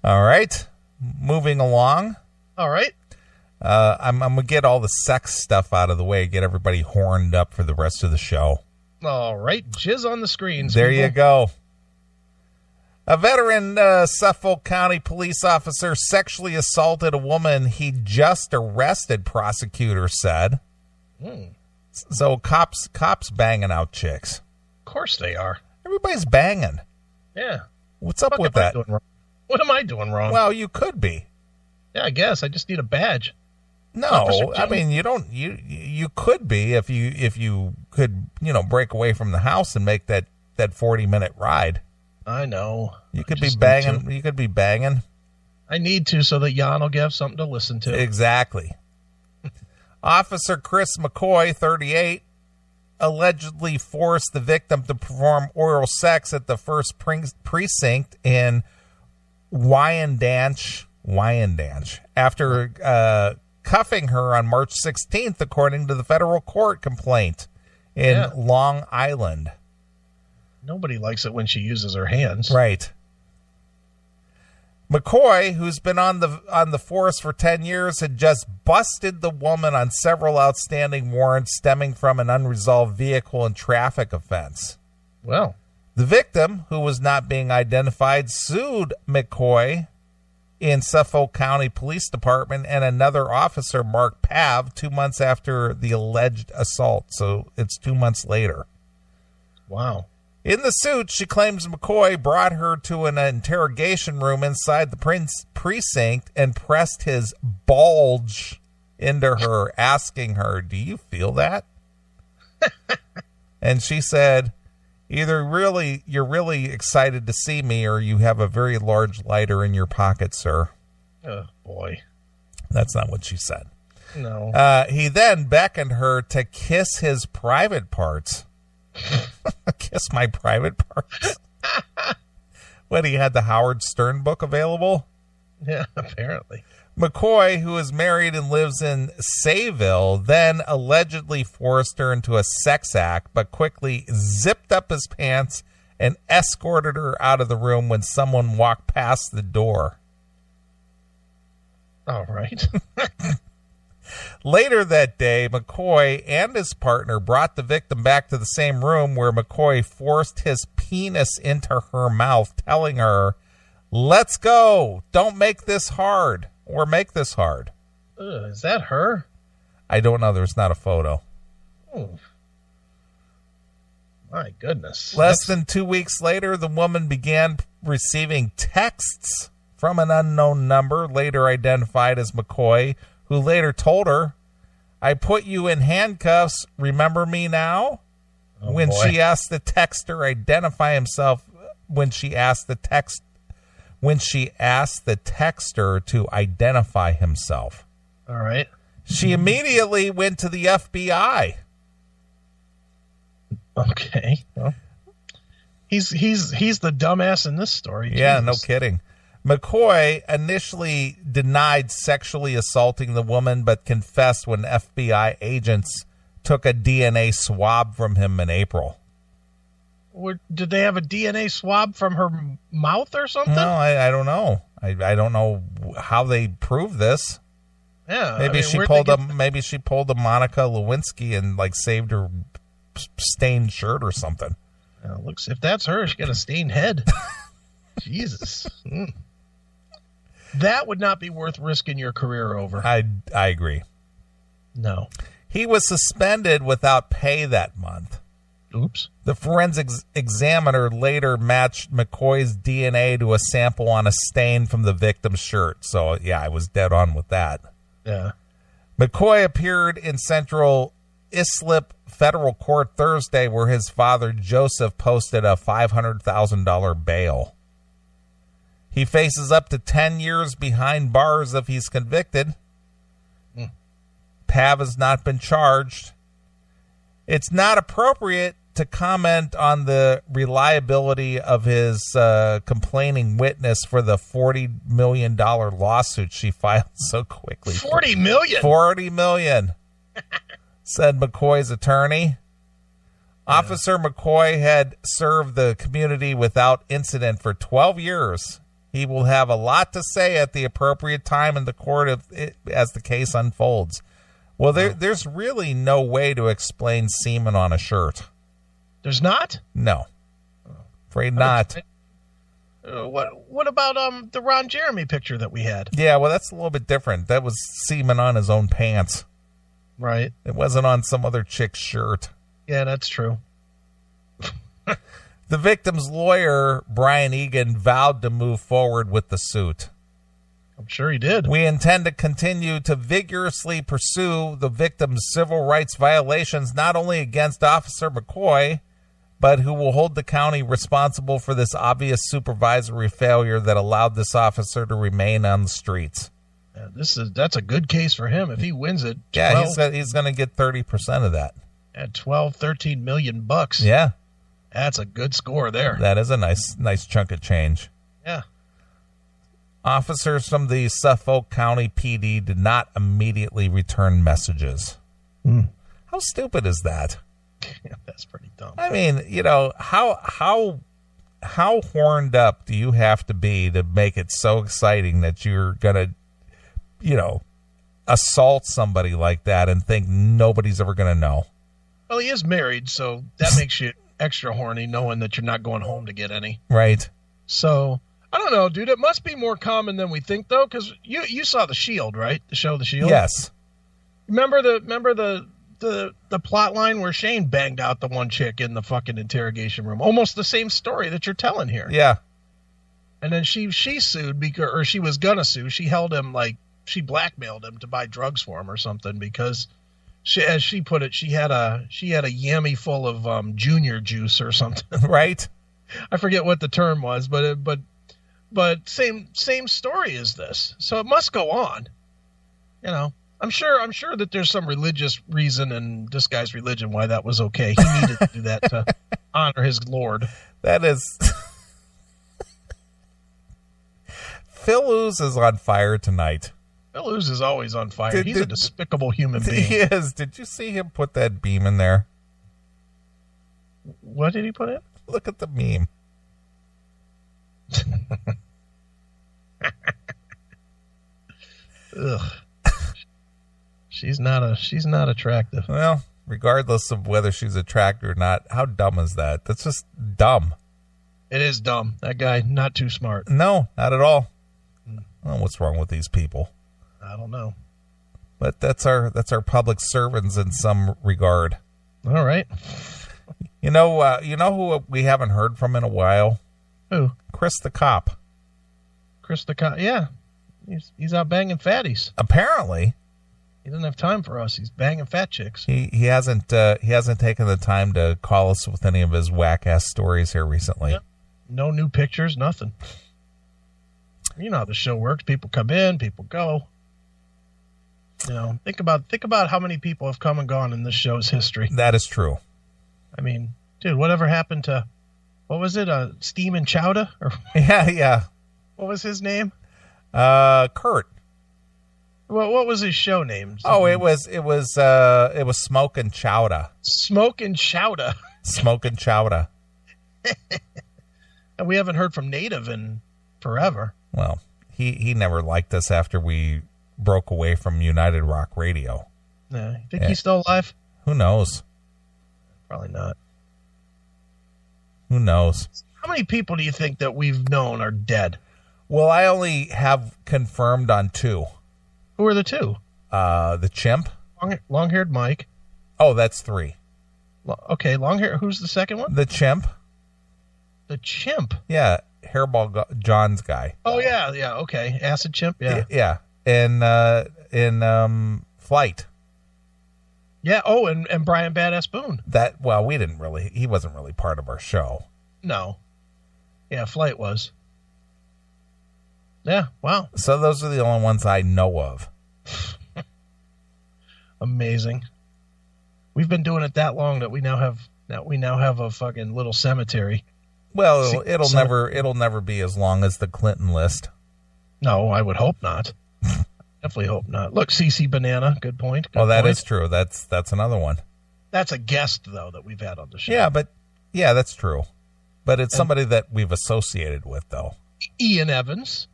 All right. Moving along. All right. I'm going to get all the sex stuff out of the way, get everybody horned up for the rest of the show. All right. Jizz on the screens. There people. you go. A veteran Suffolk County police officer sexually assaulted a woman he just arrested, prosecutors said. So cops banging out chicks. Of course they are. Everybody's banging. Yeah. What's up with that? What am I doing wrong? Well, you could be. Yeah, I guess. I just need a badge. No, I mean, you don't. You could be if you could, break away from the house and make that 40-minute ride. I know. You could be banging. You could be banging. I need to so that Jan will have something to listen to. Exactly. Officer Chris McCoy, 38, allegedly forced the victim to perform oral sex at the first precinct in Wyandanch after cuffing her on March 16th, according to the federal court complaint in Long Island. Nobody likes it when she uses her hands. Right. McCoy, who's been on the force for 10 years, had just busted the woman on several outstanding warrants stemming from an unresolved vehicle and traffic offense. Well, the victim, who was not being identified, sued McCoy in Suffolk County Police Department and another officer, Mark Pav, 2 months after the alleged assault. So it's 2 months later. Wow. In the suit, she claims McCoy brought her to an interrogation room inside the precinct and pressed his bulge into her, asking her, "Do you feel that?" And she said, "Either you're really excited to see me, or you have a very large lighter in your pocket, sir." Oh, boy. That's not what she said. No. He then beckoned her to kiss his private parts. Kiss my private parts. What, he had the Howard Stern book available? Yeah, apparently. McCoy, who is married and lives in Sayville, then allegedly forced her into a sex act, but quickly zipped up his pants and escorted her out of the room when someone walked past the door. All right. Later that day, McCoy and his partner brought the victim back to the same room where McCoy forced his penis into her mouth, telling her, "Let's go. Don't make this hard." Or make this hard. Is that her? I don't know. There's not a photo. Oh. My goodness. Less than 2 weeks later, the woman began receiving texts from an unknown number, later identified as McCoy, who later told her, "I put you in handcuffs. Remember me now?" Oh, when boy. she asked the texter identify himself, when she asked the texter to identify himself. All right. She immediately went to the FBI. Okay. Well, he's the dumbass in this story. Yeah, Jesus. no kidding. McCoy initially denied sexually assaulting the woman, but confessed when FBI agents took a DNA swab from him in April. Did they have a DNA swab from her mouth or something? No, I don't know. I don't know how they proved this. Yeah. Maybe she pulled a Monica Lewinsky and saved her stained shirt or something. Looks, if that's her, she got a stained head. Jesus. That would not be worth risking your career over. I agree. No. He was suspended without pay that month. Oops. The forensics examiner later matched McCoy's DNA to a sample on a stain from the victim's shirt. So, yeah, I was dead on with that. Yeah. McCoy appeared in Central Islip Federal Court Thursday, where his father, Joseph, posted a $500,000 bail. He faces up to 10 years behind bars if he's convicted. Pav has not been charged. It's not appropriate to comment on the reliability of his complaining witness for the $40 million lawsuit she filed so quickly. $40 million? $40 million, said McCoy's attorney. Yeah. Officer McCoy had served the community without incident for 12 years. He will have a lot to say at the appropriate time in the court as the case unfolds. Well, there's really no way to explain semen on a shirt. There's not? No. Afraid not. What about the Ron Jeremy picture that we had? Yeah, well, that's a little bit different. That was semen on his own pants. Right. It wasn't on some other chick's shirt. Yeah, that's true. The victim's lawyer, Brian Egan, vowed to move forward with the suit. I'm sure he did. We intend to continue to vigorously pursue the victim's civil rights violations, not only against Officer McCoy, but who will hold the county responsible for this obvious supervisory failure that allowed this officer to remain on the streets. Yeah, that's a good case for him. If he wins it, 12, yeah, he's going to get 30% of that. At 12, 13 million bucks. Yeah. That's a good score there. That is a nice chunk of change. Yeah. Officers from the Suffolk County PD did not immediately return messages. How stupid is that? Yeah, that's pretty dumb. I mean, how horned up do you have to be to make it so exciting that you're going to, assault somebody like that and think nobody's ever going to know? Well, he is married, so that makes you extra horny knowing that you're not going home to get any. Right. So, I don't know, dude. It must be more common than we think, though, because you saw The Shield, right? The show The Shield? Yes. Remember the plot line where Shane banged out the one chick in the fucking interrogation room? Almost the same story that you're telling here. Yeah. And then she sued or she was gonna sue. She held him she blackmailed him to buy drugs for him or something because as she put it, she had a yammy full of junior juice or something. Right. I forget what the term was, but same story as this. So it must go on. I'm sure that there's some religious reason in this guy's religion why that was okay. He needed to do that to honor his Lord. That is. Phil Ooze is on fire tonight. Phil Ooze is always on fire. He's a despicable human being. He is. Did you see him put that beam in there? What did he put in? Look at the meme. Ugh. She's not attractive. Well, regardless of whether she's attractive or not, how dumb is that? That's just dumb. It is dumb. That guy, not too smart. No, not at all. I don't know what's wrong with these people. I don't know. But that's our public servants in some regard. All right. You know who we haven't heard from in a while? Who? Chris the cop. Chris the cop. Yeah. He's out banging fatties. Apparently. He doesn't have time for us. He's banging fat chicks. He hasn't taken the time to call us with any of his whack ass stories here recently. Yeah. No new pictures, nothing. You know how the show works. People come in, people go. Think about how many people have come and gone in this show's history. That is true. I mean, dude, whatever happened to, what was it? Steam and Chowder? Or Yeah. What was his name? Kurt. Well, what was his show name? Oh, it was Smoke and Chowder. Smoke and Chowder. Smoke and Chowder. And we haven't heard from Native in forever. Well, he never liked us after we broke away from United Rock Radio. Yeah, you think he's still alive? Who knows? Probably not. Who knows? How many people do you think that we've known are dead? Well, I only have confirmed on 2. Who are the 2? The chimp. Long-haired Mike. Oh, that's 3. Okay, long-hair. Who's the second one? The chimp. The chimp? Yeah, Hairball John's guy. Oh, yeah, okay. Acid chimp, yeah. Yeah, in Flight. Yeah, and Brian Badass Boone. He wasn't really part of our show. No. Yeah, Flight was. Yeah, wow. So those are the only ones I know of. Amazing. We've been doing it that long that we now have a fucking little cemetery. Well, it'll never be as long as the Clinton list. No, I would hope not. Definitely hope not. Look, CC Banana, good point. That is true. That's another one. That's a guest though that we've had on the show. Yeah, that's true. But it's somebody that we've associated with though. Ian Evans.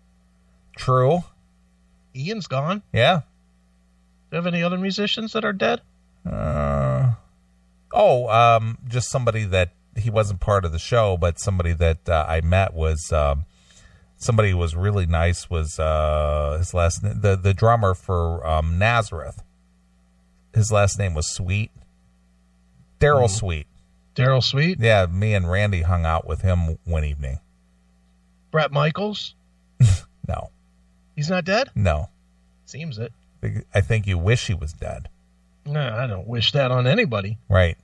True. Ian's gone. Yeah. Do you have any other musicians that are dead? Just somebody that he wasn't part of the show, but somebody that I met was somebody who was really nice. Was his last name, the drummer for Nazareth. His last name was Sweet. Daryl Sweet. Daryl Sweet? Yeah, me and Randy hung out with him one evening. Bret Michaels? No. He's not dead? No. Seems it. I think you wish he was dead. No, I don't wish that on anybody. Right.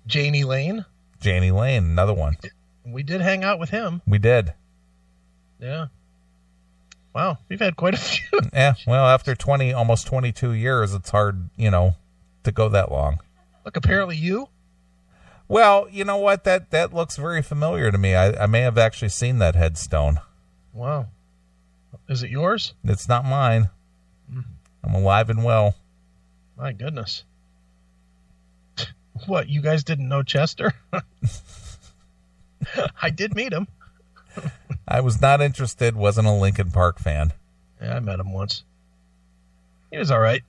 Janie Lane? Janie Lane, another one. We did hang out with him. We did. Yeah. Wow, we've had quite a few. Yeah, well, after almost 22 years, it's hard, to go that long. Look, apparently you? Well, you know what? That looks very familiar to me. I may have actually seen that headstone. Wow. Is it yours? It's not mine. I'm alive and well. My goodness. What, you guys didn't know Chester? I did meet him. I was not interested, wasn't a Linkin Park fan. Yeah, I met him once. He was all right.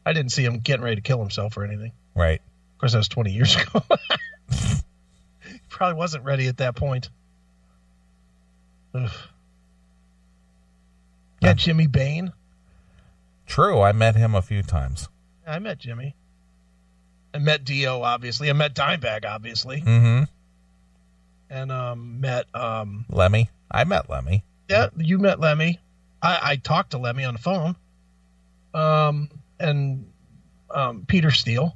I didn't see him getting ready to kill himself or anything. Right. Of course, that was 20 years ago. He probably wasn't ready at that point. Ugh. Yeah, Jimmy Bain. True, I met him a few times. I met Jimmy. I met Dio, obviously. I met Dimebag, obviously. Mm-hmm. And met... Lemmy. I met Lemmy. Yeah, you met Lemmy. I talked to Lemmy on the phone. And Peter Steele.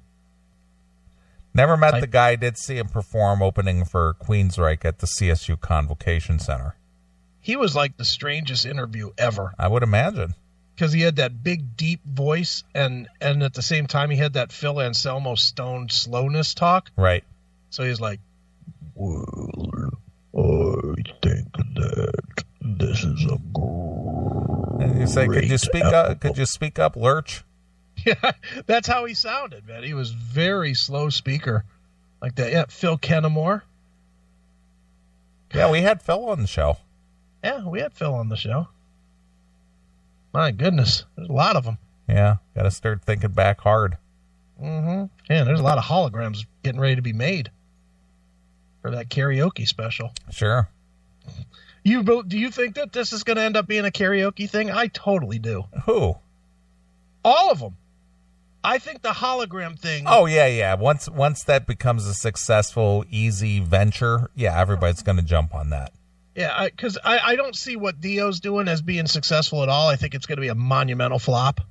Never met the guy. Did see him perform opening for Queensryche at the CSU Convocation Center. He was like the strangest interview ever. I would imagine. Because he had that big, deep voice, and at the same time, he had that Phil Anselmo stoned slowness talk. Right. So he's like, well, I think that this is a great... And you say, could you speak up? Could you speak up, Lurch? Yeah, that's how he sounded, man. He was very slow speaker, like that. Yeah, Phil Kennemore. Yeah, we had Phil on the show. Yeah, we had Phil on the show. My goodness, there's a lot of them. Yeah, got to start thinking back hard. Mm-hmm. Yeah, there's a lot of holograms getting ready to be made for that karaoke special. Sure. Do you think that this is going to end up being a karaoke thing? I totally do. Who? All of them. I think the hologram thing. Oh, yeah. Once that becomes a successful, easy venture, yeah, everybody's going to jump on that. Yeah, because I don't see what Dio's doing as being successful at all. I think it's going to be a monumental flop,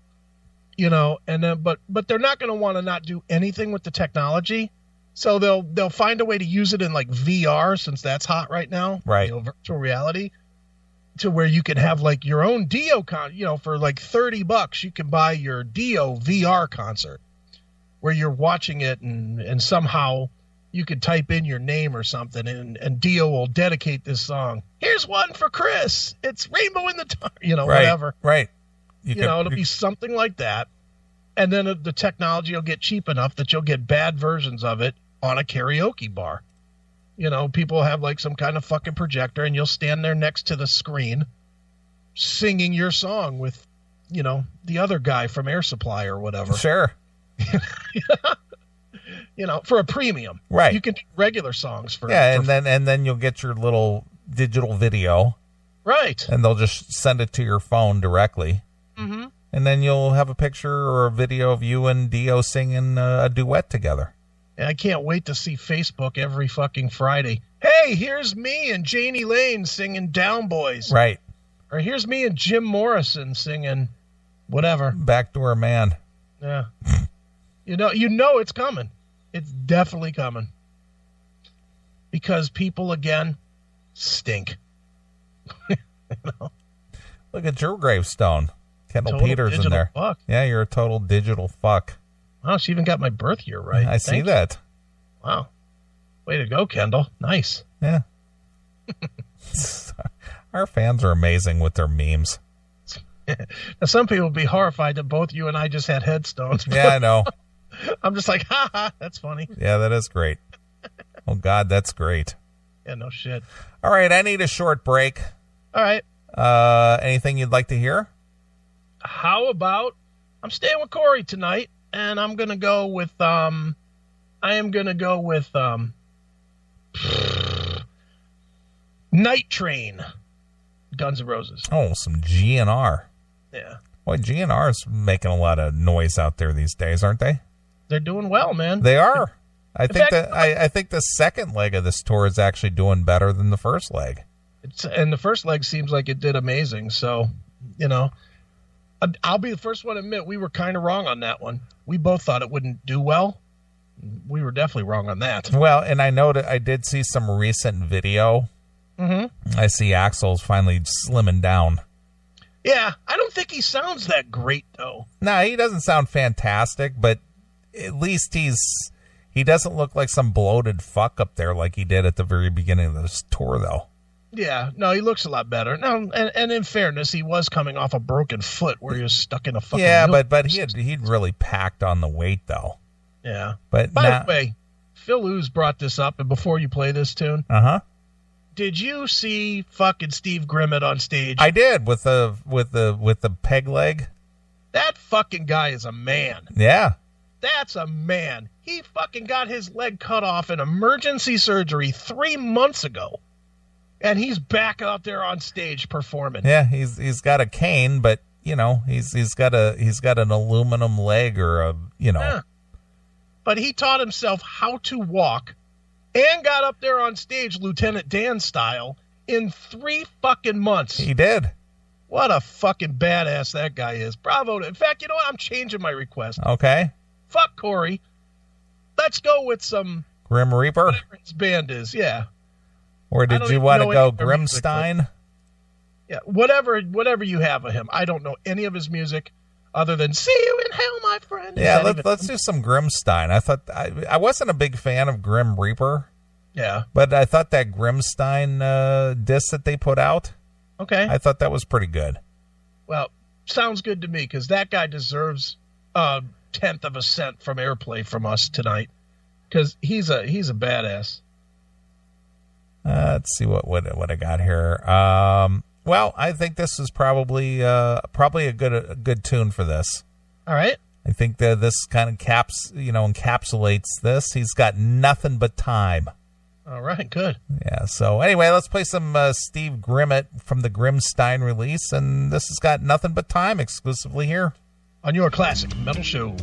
and then but they're not going to want to not do anything with the technology, so they'll find a way to use it in like VR, since that's hot right now, right? Virtual reality, to where you can have like your own Dio for like $30 you can buy your Dio VR concert, where you're watching it and somehow you could type in your name or something, and Dio will dedicate this song. Here's one for Chris. It's Rainbow in the Dark, whatever. Right. It'll be something like that. And then the technology will get cheap enough that you'll get bad versions of it on a karaoke bar. People have like some kind of fucking projector, and you'll stand there next to the screen singing your song with, the other guy from Air Supply or whatever. Sure. For a premium, right? You can do regular songs for and then you'll get your little digital video, right? And they'll just send it to your phone directly, mm-hmm. And then you'll have a picture or a video of you and Dio singing a duet together. And I can't wait to see Facebook every fucking Friday. Hey, here's me and Janie Lane singing Down Boys, right? Or here's me and Jim Morrison singing whatever, Backdoor Man. Yeah, it's coming. It's definitely coming. Because people, again, stink. Look at your gravestone. Kendall Total Peters in there. Fuck. Yeah, you're a total digital fuck. Wow, she even got my birth year right. I see that. Wow. Way to go, Kendall. Nice. Yeah. Our fans are amazing with their memes. Now, some people would be horrified that both you and I just had headstones. Yeah, I know. I'm just like, that's funny. Yeah, that is great. Oh, God, that's great. Yeah, no shit. All right, I need a short break. All right. Anything you'd like to hear? How about I'm staying with Corey tonight, and I'm gonna go with Night Train, Guns N' Roses. Oh, some GNR. Yeah. Boy, GNR's making a lot of noise out there these days, aren't they? They're doing well, man. They are. I think fact, I think the second leg of this tour is actually doing better than the first leg. And the first leg seems like it did amazing. So, I'll be the first one to admit we were kind of wrong on that one. We both thought it wouldn't do well. We were definitely wrong on that. Well, and I know that I did see some recent video. Mm-hmm. I see Axl's finally slimming down. Yeah, I don't think he sounds that great, though. No, he doesn't sound fantastic, but at least he doesn't look like some bloated fuck up there like he did at the very beginning of this tour, though. Yeah, no, he looks a lot better. No, and in fairness, he was coming off a broken foot where he was stuck in a fucking but he'd really packed on the weight, though. Yeah. But by the way, Phil Ooze brought this up, and before you play this tune, did you see fucking Steve Grimmett on stage? I did with the peg leg. That fucking guy is a man. Yeah. That's a man. He fucking got his leg cut off in emergency surgery 3 months ago. And he's back out there on stage performing. Yeah, he's got a cane, but he's got an aluminum leg or a. Yeah. But he taught himself how to walk and got up there on stage Lieutenant Dan style in 3 fucking months. He did. What a fucking badass that guy is. Bravo. In fact, you know what? I'm changing my request. Okay. Fuck Corey. Let's go with some Grim Reaper. Whatever his band is, yeah. Or did you want to go Grimstein? Yeah, whatever you have of him. I don't know any of his music other than "See You in Hell, My Friend." Yeah, let's do some Grimstein. I thought I wasn't a big fan of Grim Reaper. Yeah, but I thought that Grimstein disc that they put out. Okay, I thought that was pretty good. Well, sounds good to me because that guy deserves 1/10 of a cent from airplay from us tonight because he's a badass. Let's see what I got here. Well, I think this is probably a good tune for this. All right. I think that this kind of encapsulates this. He's got Nothing But Time. All right, good. Yeah. So anyway, let's play some Steve Grimmett from the Grimstein release, and this has got Nothing But Time exclusively here on your classic metal show.